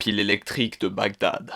pile électrique de Bagdad.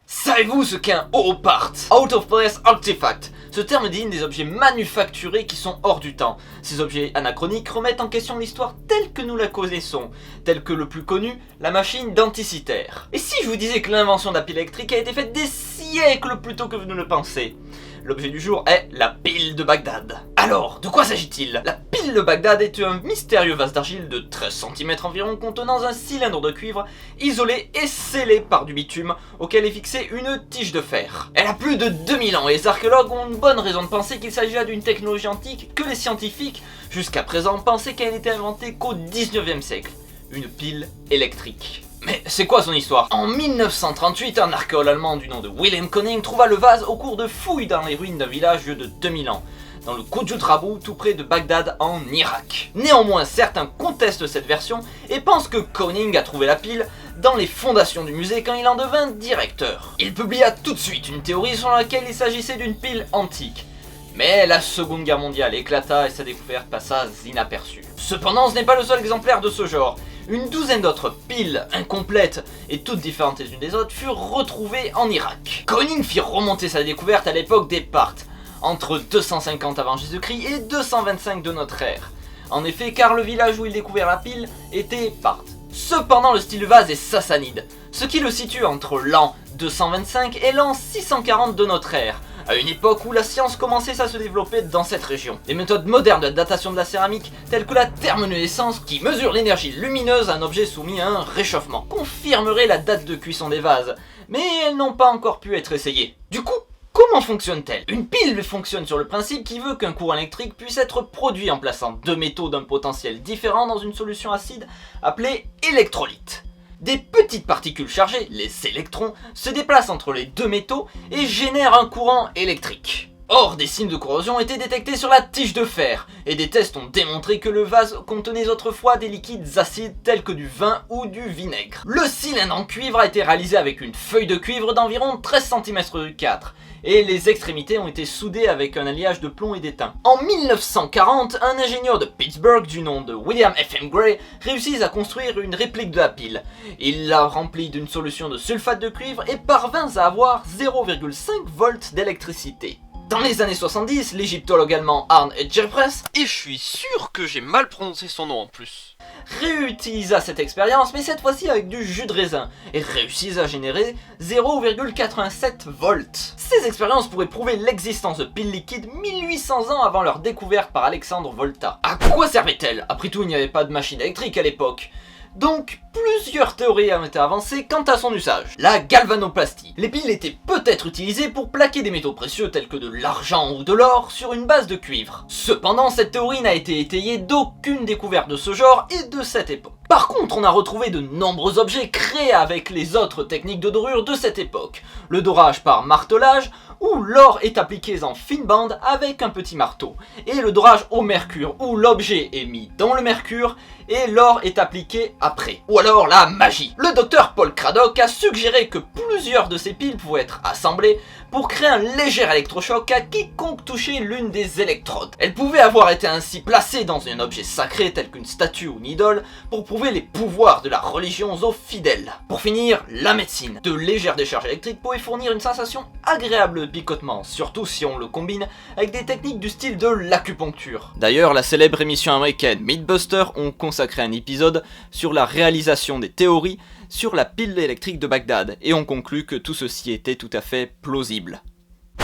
Savez-vous ce qu'est un OO-part? Out of Place Artifact. Ce terme désigne des objets manufacturés qui sont hors du temps. Ces objets anachroniques remettent en question l'histoire telle que nous la connaissons, telle que le plus connu, la machine d'Anticythère. Et si je vous disais que l'invention de la pile électrique a été faite des siècles plus tôt que vous ne le pensez? L'objet du jour est la pile de Bagdad. Alors, de quoi s'agit-il? La pile de Bagdad est un mystérieux vase d'argile de 13 cm environ contenant un cylindre de cuivre isolé et scellé par du bitume auquel est fixée une tige de fer. Elle a plus de 2000 ans et les archéologues ont une bonne raison de penser qu'il s'agira d'une technologie antique que les scientifiques, jusqu'à présent, pensaient qu'elle n'était inventée qu'au 19e siècle. Une pile électrique. Mais c'est quoi son histoire? En 1938, un archéologue allemand du nom de Wilhelm Koning trouva le vase au cours de fouilles dans les ruines d'un village vieux de 2000 ans, dans le Koudjoutrabou, tout près de Bagdad en Irak. Néanmoins, certains contestent cette version et pensent que Koning a trouvé la pile dans les fondations du musée quand il en devint directeur. Il publia tout de suite une théorie selon laquelle il s'agissait d'une pile antique. Mais la Seconde Guerre mondiale éclata et sa découverte passa inaperçue. Cependant, ce n'est pas le seul exemplaire de ce genre. Une douzaine d'autres piles incomplètes et toutes différentes les unes des autres furent retrouvées en Irak. Koning fit remonter sa découverte à l'époque des Parthes, entre 250 avant Jésus-Christ et 225 de notre ère. En effet, car le village où il découvert la pile était Parthes. Cependant, le style du vase est sassanide, ce qui le situe entre l'an 225 et l'an 640 de notre ère, à une époque où la science commençait à se développer dans cette région. Des méthodes modernes de datation de la céramique, telles que la thermoluminescence, qui mesure l'énergie lumineuse d'un objet soumis à un réchauffement, confirmeraient la date de cuisson des vases, mais elles n'ont pas encore pu être essayées. Du coup, comment fonctionne-t-elle? Une pile fonctionne sur le principe qui veut qu'un courant électrique puisse être produit en plaçant deux métaux d'un potentiel différent dans une solution acide appelée électrolyte. Des petites particules chargées, les électrons, se déplacent entre les deux métaux et génèrent un courant électrique. Or, des signes de corrosion étaient détectés sur la tige de fer, et des tests ont démontré que le vase contenait autrefois des liquides acides tels que du vin ou du vinaigre. Le cylindre en cuivre a été réalisé avec une feuille de cuivre d'environ 13 cm², et les extrémités ont été soudées avec un alliage de plomb et d'étain. En 1940, un ingénieur de Pittsburgh du nom de William F.M. Gray réussit à construire une réplique de la pile. Il la remplit d'une solution de sulfate de cuivre et parvint à avoir 0,5 volts d'électricité. Dans les années 70, l'égyptologue allemand Arne Jeffress, Et je suis sûr que j'ai mal prononcé son nom en plus, réutilisa cette expérience, mais cette fois-ci avec du jus de raisin, et réussit à générer 0,87 volts. Ces expériences pourraient prouver l'existence de piles liquides 1800 ans avant leur découverte par Alexandre Volta. À quoi servait-elle? Après tout, il n'y avait pas de machine électrique à l'époque. Donc, plusieurs théories ont été avancées quant à son usage. La galvanoplastie. Les piles étaient peut-être utilisées pour plaquer des métaux précieux tels que de l'argent ou de l'or sur une base de cuivre. Cependant, cette théorie n'a été étayée d'aucune découverte de ce genre et de cette époque. Par contre, on a retrouvé de nombreux objets créés avec les autres techniques de dorure de cette époque. Le dorage par martelage, où l'or est appliqué en fine bande avec un petit marteau, et le dorage au mercure, où l'objet est mis dans le mercure et l'or est appliqué après. Ou alors la magie. Le docteur Paul Craddock a suggéré que plusieurs de ces piles pouvaient être assemblées pour créer un léger électrochoc à quiconque touchait l'une des électrodes. Elles pouvaient avoir été ainsi placées dans un objet sacré tel qu'une statue ou une idole pour prouver les pouvoirs de la religion aux fidèles. Pour finir, la médecine. De légères décharges électriques pouvaient fournir une sensation agréable de picotement, surtout si on le combine avec des techniques du style de l'acupuncture. D'ailleurs, la célèbre émission américaine Mythbusters ont consacré un épisode sur la réalisation des théories sur la pile électrique de Bagdad, et on conclut que tout ceci était tout à fait plausible.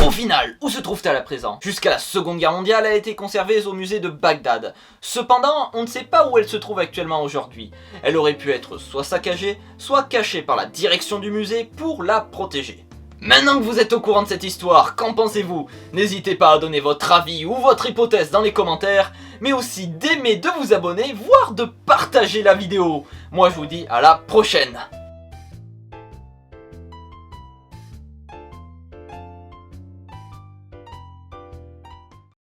Au final, où se trouve-t-elle à présent? Jusqu'à la Seconde Guerre mondiale, elle a été conservée au musée de Bagdad. Cependant, on ne sait pas où elle se trouve actuellement aujourd'hui. Elle aurait pu être soit saccagée, soit cachée par la direction du musée pour la protéger. Maintenant que vous êtes au courant de cette histoire, qu'en pensez-vous? N'hésitez pas à donner votre avis ou votre hypothèse dans les commentaires, mais aussi d'aimer, de vous abonner, voire de partager la vidéo. Moi je vous dis à la prochaine.